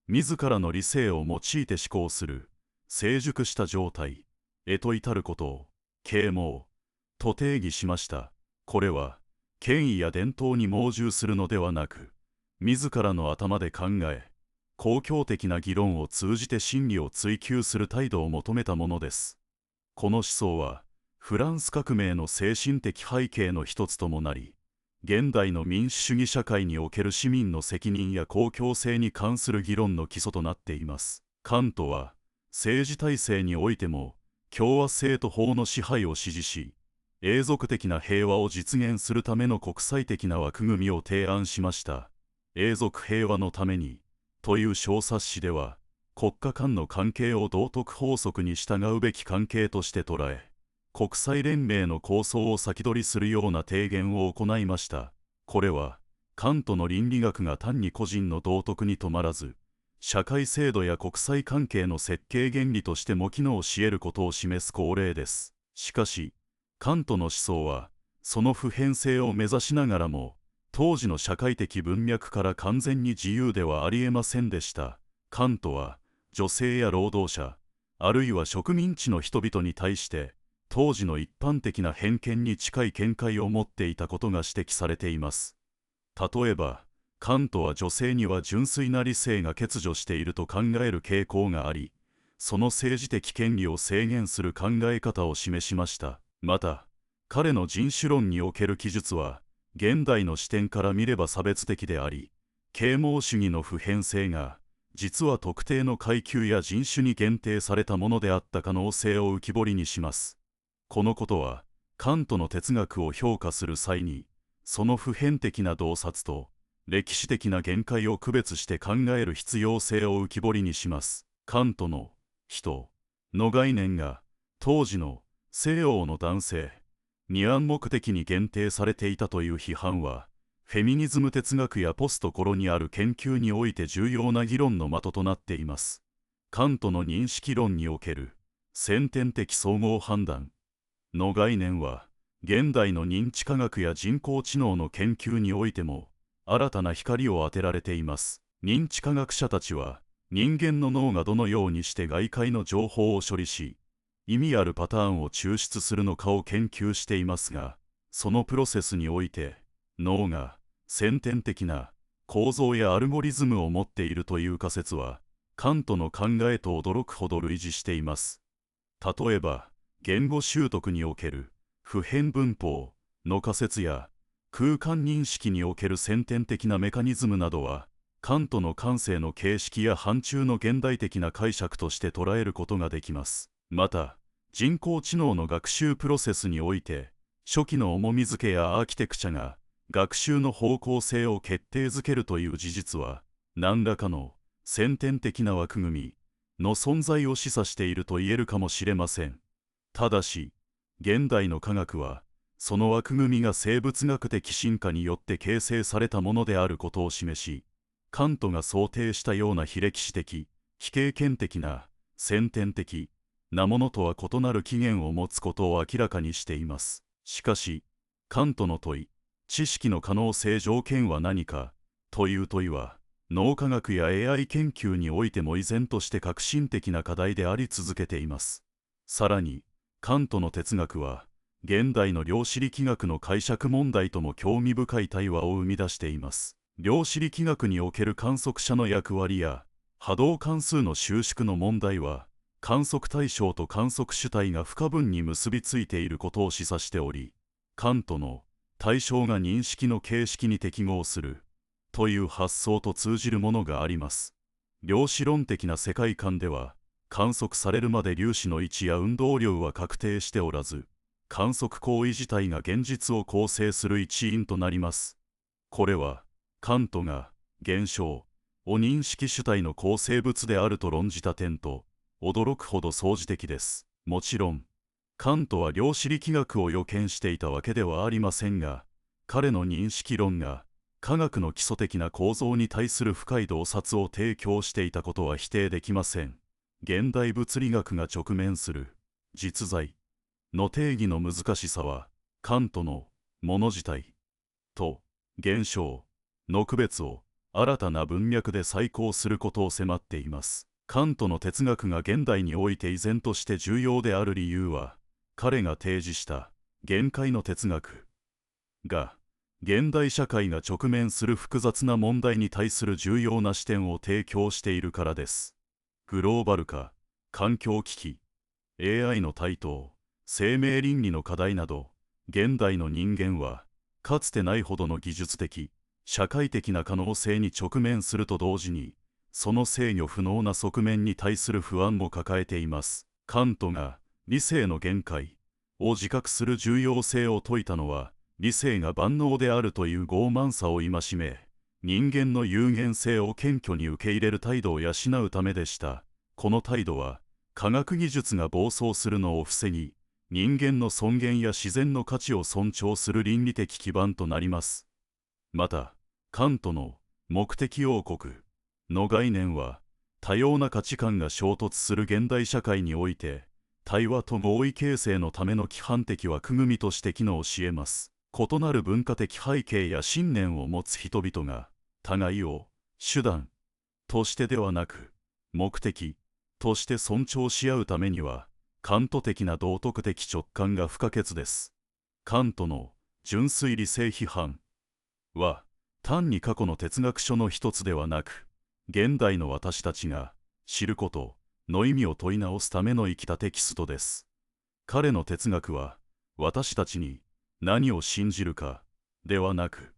自らの理性を用いて思考する、成熟した状態へと至ることを啓蒙と定義しました。これは権威や伝統に盲従するのではなく、自らの頭で考え、公共的な議論を通じて真理を追求する態度を求めたものです。この思想はフランス革命の精神的背景の一つともなり、現代の民主主義社会における市民の責任や公共性に関する議論の基礎となっています。カントは政治体制においても共和制と法の支配を支持し、永続的な平和を実現するための国際的な枠組みを提案しました。永続平和のためにという小冊子では、国家間の関係を道徳法則に従うべき関係として捉え、国際連盟の構想を先取りするような提言を行いました。これは、カントの倫理学が単に個人の道徳に止まらず、社会制度や国際関係の設計原理としても機能し得ることを示す公例です。しかし、カントの思想は、その普遍性を目指しながらも、当時の社会的文脈から完全に自由ではありえませんでした。カントは、女性や労働者、あるいは植民地の人々に対して、当時の一般的な偏見に近い見解を持っていたことが指摘されています。例えば、カントは女性には純粋な理性が欠如していると考える傾向があり、その政治的権利を制限する考え方を示しました。また、彼の人種論における記述は、現代の視点から見れば差別的であり、啓蒙主義の普遍性が、実は特定の階級や人種に限定されたものであった可能性を浮き彫りにします。このことは、カントの哲学を評価する際に、その普遍的な洞察と、歴史的な限界を区別して考える必要性を浮き彫りにします。カントの人の概念が当時の西洋の男性に暗黙的に限定されていたという批判は、フェミニズム哲学やポストコロニアル研究において重要な議論の的となっています。カントの認識論における先天的総合判断の概念は、現代の認知科学や人工知能の研究においても新たな光を当てられています。認知科学者たちは、人間の脳がどのようにして外界の情報を処理し、意味あるパターンを抽出するのかを研究していますが、そのプロセスにおいて、脳が先天的な構造やアルゴリズムを持っているという仮説は、カントの考えと驚くほど類似しています。例えば、言語習得における普遍文法の仮説や、空間認識における先天的なメカニズムなどは、カントの感性の形式や範疇の現代的な解釈として捉えることができます。また、人工知能の学習プロセスにおいて、初期の重み付けやアーキテクチャが学習の方向性を決定づけるという事実は、何らかの先天的な枠組みの存在を示唆していると言えるかもしれません。ただし、現代の科学は、その枠組みが生物学的進化によって形成されたものであることを示し、カントが想定したような非歴史的、非経験的な、先天的なものとは異なる起源を持つことを明らかにしています。しかし、カントの問い、知識の可能性条件は何かという問いは、脳科学や AI 研究においても依然として革新的な課題であり続けています。さらに、カントの哲学は、現代の量子力学の解釈問題とも興味深い対話を生み出しています。量子力学における観測者の役割や波動関数の収縮の問題は、観測対象と観測主体が不可分に結びついていることを示唆しており、カントの対象が認識の形式に適合するという発想と通じるものがあります。量子論的な世界観では、観測されるまで粒子の位置や運動量は確定しておらず、観測行為自体が現実を構成する一因となります。これは、カントが現象を認識主体の構成物であると論じた点と驚くほど相似的です。もちろん、カントは量子力学を予見していたわけではありませんが、彼の認識論が科学の基礎的な構造に対する深い洞察を提供していたことは否定できません。現代物理学が直面する実在の定義の難しさは、カントのもの自体と現象の区別を新たな文脈で再考することを迫っています。カントの哲学が現代において依然として重要である理由は、彼が提示した限界の哲学が現代社会が直面する複雑な問題に対する重要な視点を提供しているからです。グローバル化、環境危機、AI の台頭、生命倫理の課題など、現代の人間はかつてないほどの技術的、社会的な可能性に直面すると同時に、その制御不能な側面に対する不安も抱えています。カントが理性の限界を自覚する重要性を説いたのは、理性が万能であるという傲慢さを戒め、人間の有限性を謙虚に受け入れる態度を養うためでした。この態度は、科学技術が暴走するのを防ぎ、人間の尊厳や自然の価値を尊重する倫理的基盤となります。また、カントの目的王国の概念は、多様な価値観が衝突する現代社会において、対話と合意形成のための規範的枠組みとして機能し得ます。異なる文化的背景や信念を持つ人々が、互いを手段としてではなく、目的として尊重し合うためには、カント的な道徳的直感が不可欠です。カントの純粋理性批判は、単に過去の哲学書の一つではなく、現代の私たちが知ることの意味を問い直すための生きたテキストです。彼の哲学は、私たちに何を信じるかではなく、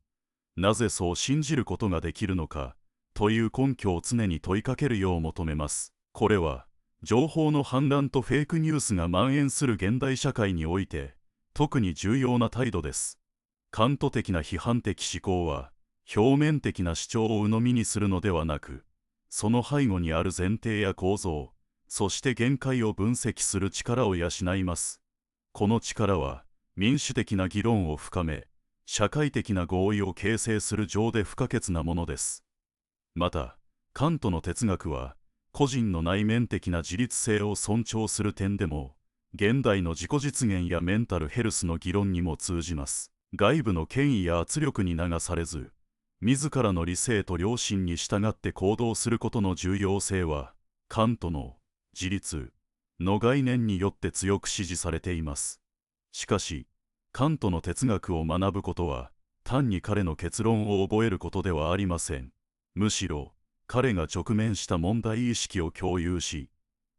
なぜそう信じることができるのかという根拠を常に問いかけるよう求めます。これは、情報の氾濫とフェイクニュースが蔓延する現代社会において、特に重要な態度です。カント的な批判的思考は、表面的な主張を鵜呑みにするのではなく、その背後にある前提や構造、そして限界を分析する力を養います。この力は、民主的な議論を深め、社会的な合意を形成する上で不可欠なものです。また、カントの哲学は、個人の内面的な自立性を尊重する点でも、現代の自己実現やメンタルヘルスの議論にも通じます。外部の権威や圧力に流されず、自らの理性と良心に従って行動することの重要性は、カントの自立の概念によって強く支持されています。しかし、カントの哲学を学ぶことは、単に彼の結論を覚えることではありません。むしろ、彼が直面した問題意識を共有し、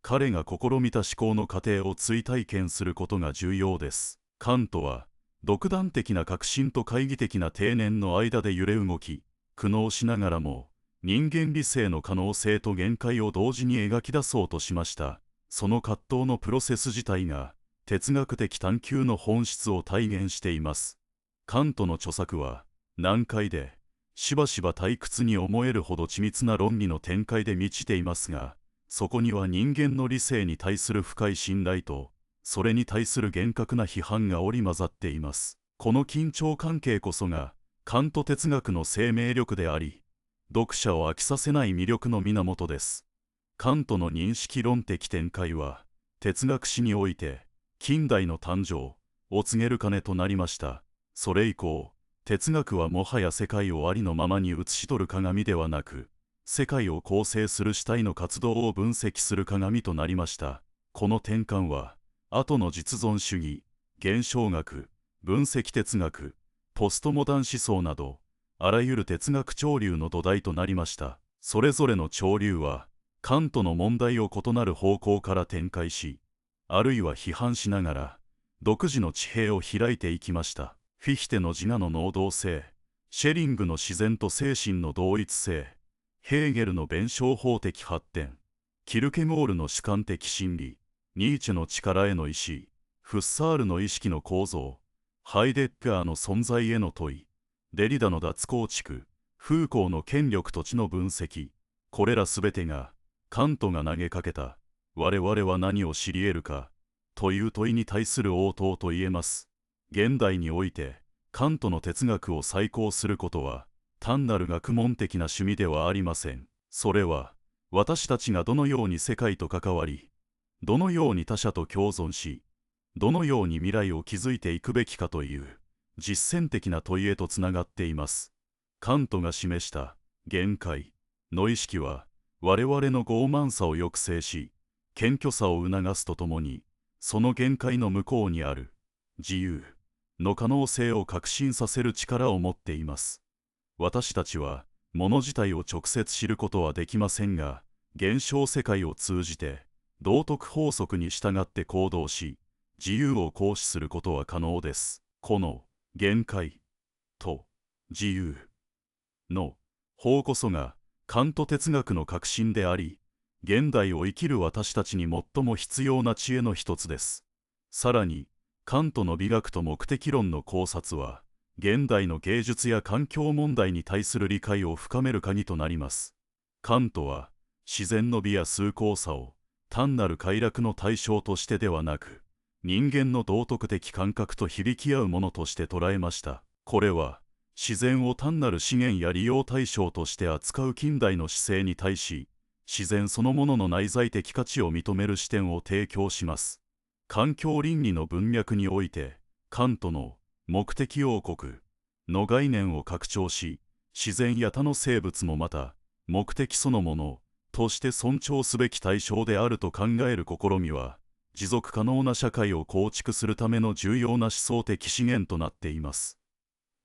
彼が試みた思考の過程を追体験することが重要です。カントは、独断的な確信と懐疑的な定念の間で揺れ動き、苦悩しながらも、人間理性の可能性と限界を同時に描き出そうとしました。その葛藤のプロセス自体が、哲学的探求の本質を体現しています。カントの著作は、難解で、しばしば退屈に思えるほど緻密な論理の展開で満ちていますが、そこには人間の理性に対する深い信頼と、それに対する厳格な批判が織り交ざっています。この緊張関係こそが、カント哲学の生命力であり、読者を飽きさせない魅力の源です。カントの認識論的展開は、哲学史において、近代の誕生を告げる鐘となりました。それ以降、哲学はもはや世界をありのままに映し取る鏡ではなく、世界を構成する主体の活動を分析する鏡となりました。この転換は、後の実存主義、現象学、分析哲学、ポストモダン思想など、あらゆる哲学潮流の土台となりました。それぞれの潮流は、カントの問題を異なる方向から展開し、あるいは批判しながら、独自の地平を開いていきました。フィヒテの自我の能動性、シェリングの自然と精神の同一性、ヘーゲルの弁証法的発展、キルケゴールの主観的真理、ニーチェの力への意志、フッサールの意識の構造、ハイデッガーの存在への問い、デリダの脱構築、フーコーの権力と知の分析、これらすべてが、カントが投げかけた、我々は何を知り得るか、という問いに対する応答と言えます。現代において、カントの哲学を再考することは、単なる学問的な趣味ではありません。それは、私たちがどのように世界と関わり、どのように他者と共存し、どのように未来を築いていくべきかという、実践的な問いへとつながっています。カントが示した限界の意識は、我々の傲慢さを抑制し、謙虚さを促すとともに、その限界の向こうにある自由の可能性を確信させる力を持っています。私たちは、物自体を直接知ることはできませんが、現象世界を通じて、道徳法則に従って行動し、自由を行使することは可能です。この限界と自由の法こそがカント哲学の核心であり、現代を生きる私たちに最も必要な知恵の一つです。さらに、カントの美学と目的論の考察は、現代の芸術や環境問題に対する理解を深める鍵となります。カントは、自然の美や崇高さを単なる快楽の対象としてではなく、人間の道徳的感覚と響き合うものとして捉えました。これは、自然を単なる資源や利用対象として扱う近代の姿勢に対し、自然そのものの内在的価値を認める視点を提供します。環境倫理の文脈において、カントの目的王国の概念を拡張し、自然や他の生物もまた、目的そのものとして尊重すべき対象であると考える試みは、持続可能な社会を構築するための重要な思想的資源となっています。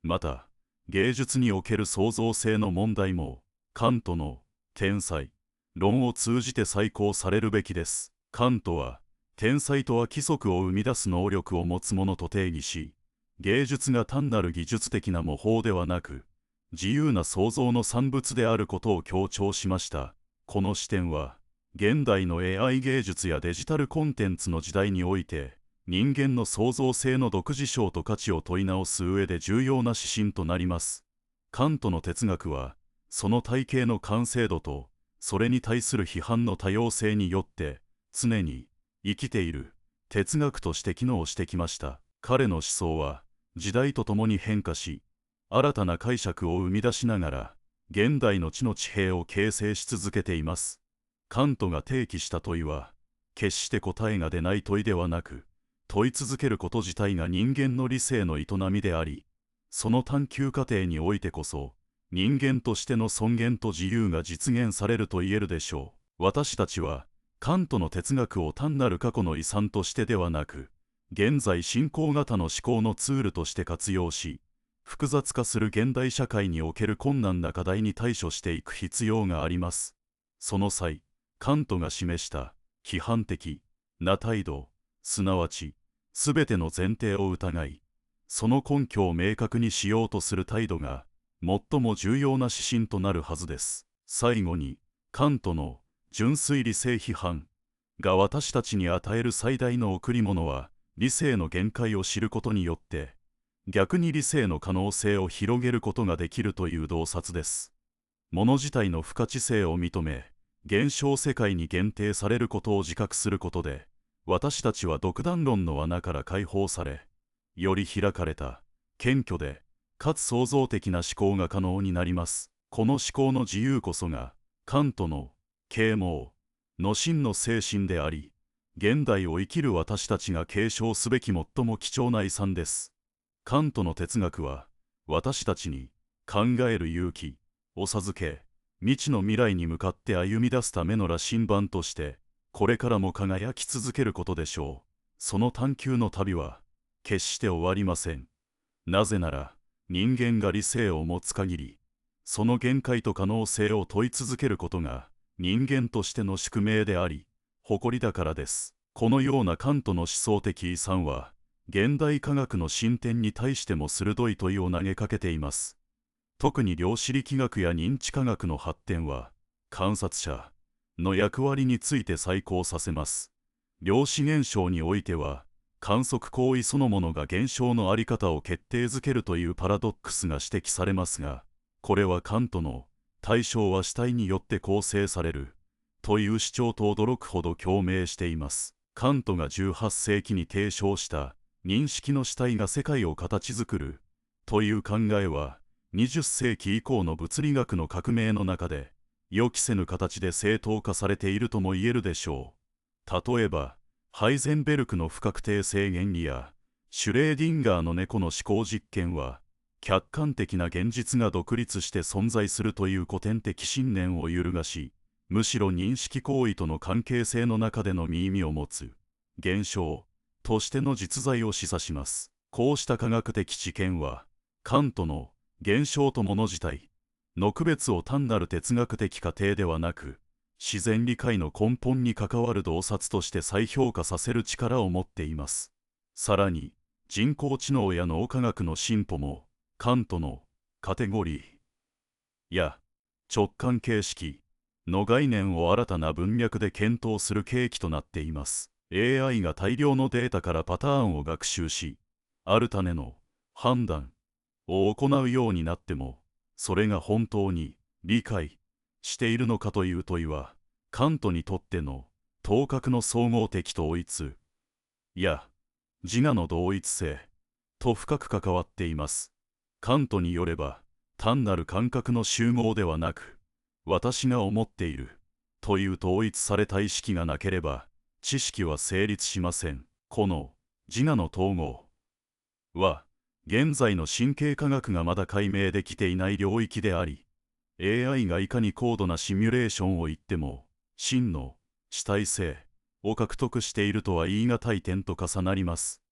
また、芸術における創造性の問題も、カントの天才論を通じて再考されるべきです。カントは、天才とは規則を生み出す能力を持つものと定義し、芸術が単なる技術的な模倣ではなく、自由な創造の産物であることを強調しました。この視点は、現代の AI 芸術やデジタルコンテンツの時代において、人間の創造性の独自性と価値を問い直す上で重要な指針となります。カントの哲学は、その体系の完成度と、それに対する批判の多様性によって、常に生きている哲学として機能してきました。彼の思想は、時代とともに変化し、新たな解釈を生み出しながら、現代の知の地平を形成し続けています。カントが提起した問いは、決して答えが出ない問いではなく、問い続けること自体が人間の理性の営みであり、その探求過程においてこそ、人間としての尊厳と自由が実現されると言えるでしょう。私たちは、カントの哲学を単なる過去の遺産としてではなく、現在進行型の思考のツールとして活用し、複雑化する現代社会における困難な課題に対処していく必要があります。その際、カントが示した批判的な態度、すなわち、すべての前提を疑い、その根拠を明確にしようとする態度が、最も重要な指針となるはずです。最後に、カントの純粋理性批判が私たちに与える最大の贈り物は、理性の限界を知ることによって、逆に理性の可能性を広げることができるという洞察です。物自体の不可知性を認め、現象世界に限定されることを自覚することで、私たちは独断論の罠から解放され、より開かれた、謙虚で、かつ創造的な思考が可能になります。この思考の自由こそが、カントの啓蒙の真の精神であり、現代を生きる私たちが継承すべき最も貴重な遺産です。カントの哲学は、私たちに考える勇気を授け、未知の未来に向かって歩み出すための羅針盤として、これからも輝き続けることでしょう。その探求の旅は、決して終わりません。なぜなら、人間が理性を持つ限り、その限界と可能性を問い続けることが、人間としての宿命であり、誇りだからです。このようなカントの思想的遺産は、現代科学の進展に対しても鋭い問いを投げかけています。特に量子力学や認知科学の発展は、観察者の役割について再考させます。量子現象においては、観測行為そのものが現象の在り方を決定づけるというパラドックスが指摘されますが、これはカントの対象は主体によって構成されるという主張と驚くほど共鳴しています。カントが18世紀に提唱した認識の主体が世界を形作るという考えは、20世紀以降の物理学の革命の中で予期せぬ形で正当化されているとも言えるでしょう。例えば、ハイゼンベルクの不確定性原理やシュレーディンガーの猫の思考実験は、客観的な現実が独立して存在するという古典的信念を揺るがし、むしろ認識行為との関係性の中での意味を持つ現象としての実在を示唆します。こうした科学的知見は、カントの現象と物自体の区別を単なる哲学的過程ではなく、自然理解の根本に関わる洞察として再評価させる力を持っています。さらに、人工知能や脳科学の進歩も、カントのカテゴリーや直感形式の概念を新たな文脈で検討する契機となっています。AI が大量のデータからパターンを学習し、ある種の判断を行うようになっても、それが本当に理解しているのかという問いは、カントにとっての等覚の総合的統一や自我の同一性と深く関わっています。カントによれば、単なる感覚の集合ではなく、私が思っているという統一された意識がなければ、知識は成立しません。この自我の統合は、現在の神経科学がまだ解明できていない領域であり、AI がいかに高度なシミュレーションを言っても、真の主体性を獲得しているとは言い難い点と重なります。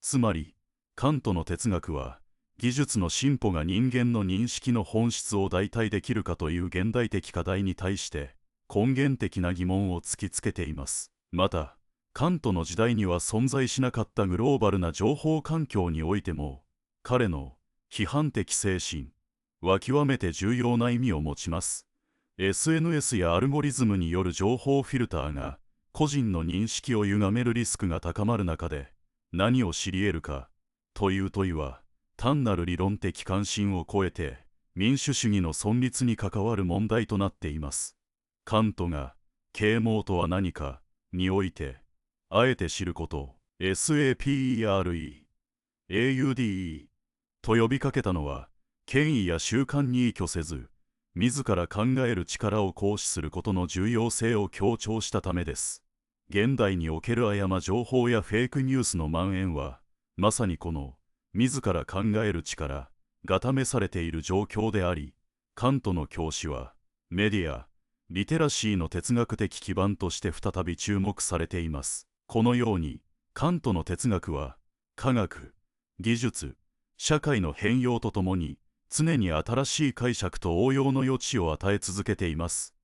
つまり、カントの哲学は、技術の進歩が人間の認識の本質を代替できるかという現代的課題に対して根源的な疑問を突きつけています。また、カントの時代には存在しなかったグローバルな情報環境においても、彼の批判的精神は極めて重要な意味を持ちます。SNS やアルゴリズムによる情報フィルターが個人の認識を歪めるリスクが高まる中で、何を知り得るかという問いは、単なる理論的関心を超えて民主主義の存立に関わる問題となっています。カントが啓蒙とは何かにおいてあえて知ることを SAPERE、AUDE と呼びかけたのは、権威や習慣に依拠せず自ら考える力を行使することの重要性を強調したためです。現代における誤情報やフェイクニュースの蔓延は、まさにこの自ら考える力が試されている状況であり、カントの教師はメディア・リテラシーの哲学的基盤として再び注目されています。このようにカントの哲学は科学、技術、社会の変容とともに常に新しい解釈と応用の余地を与え続けています。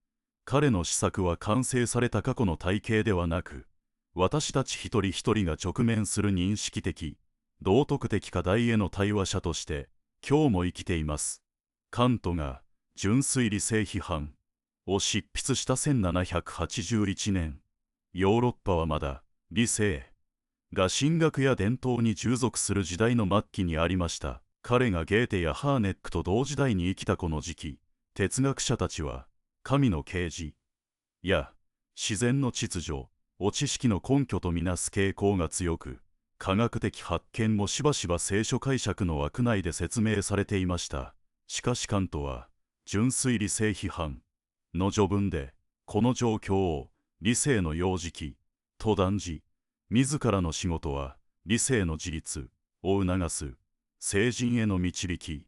彼の施策は完成された過去の体系ではなく、私たち一人一人が直面する認識的、道徳的課題への対話者として今日も生きています。カントが純粋理性批判を執筆した1781年、ヨーロッパはまだ理性が神学や伝統に従属する時代の末期にありました。彼がゲーテやハーネックと同時代に生きたこの時期、哲学者たちは神の啓示や自然の秩序を知識の根拠とみなす傾向が強く、科学的発見もしばしば聖書解釈の枠内で説明されていました。しかしカントは純粋理性批判の序文でこの状況を理性の幼児期と断じ、自らの仕事は理性の自立を促す聖人への導き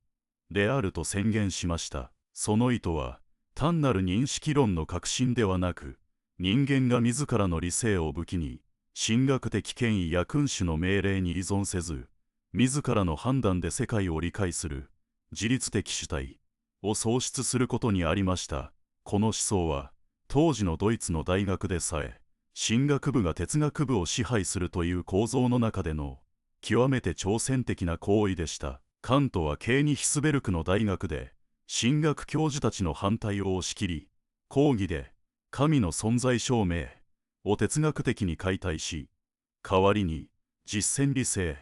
であると宣言しました。その意図は単なる認識論の革新ではなく、人間が自らの理性を武器に神学的権威や君主の命令に依存せず、自らの判断で世界を理解する自律的主体を創出することにありました。この思想は当時のドイツの大学でさえ神学部が哲学部を支配するという構造の中での極めて挑戦的な行為でした。カントはケーニヒスベルクの大学で神学教授たちの反対を押し切り、講義で神の存在証明を哲学的に解体し、代わりに実践理性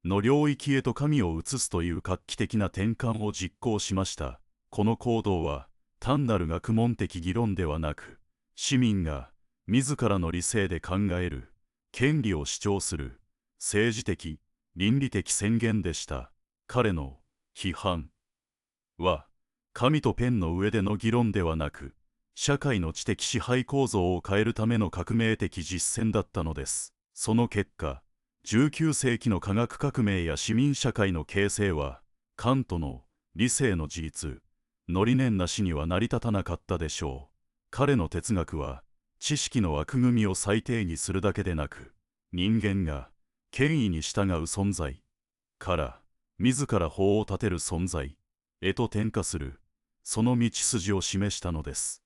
の領域へと神を移すという画期的な転換を実行しました。この行動は単なる学問的議論ではなく、市民が自らの理性で考える権利を主張する政治的倫理的宣言でした。彼の批判は紙とペンの上での議論ではなく、社会の知的支配構造を変えるための革命的実践だったのです。その結果、19世紀の科学革命や市民社会の形成は、カントの理性の自立の理念なしには成り立たなかったでしょう。彼の哲学は、知識の枠組みを再定義するだけでなく、人間が権威に従う存在から自ら法を立てる存在へと転化する、その道筋を示したのです。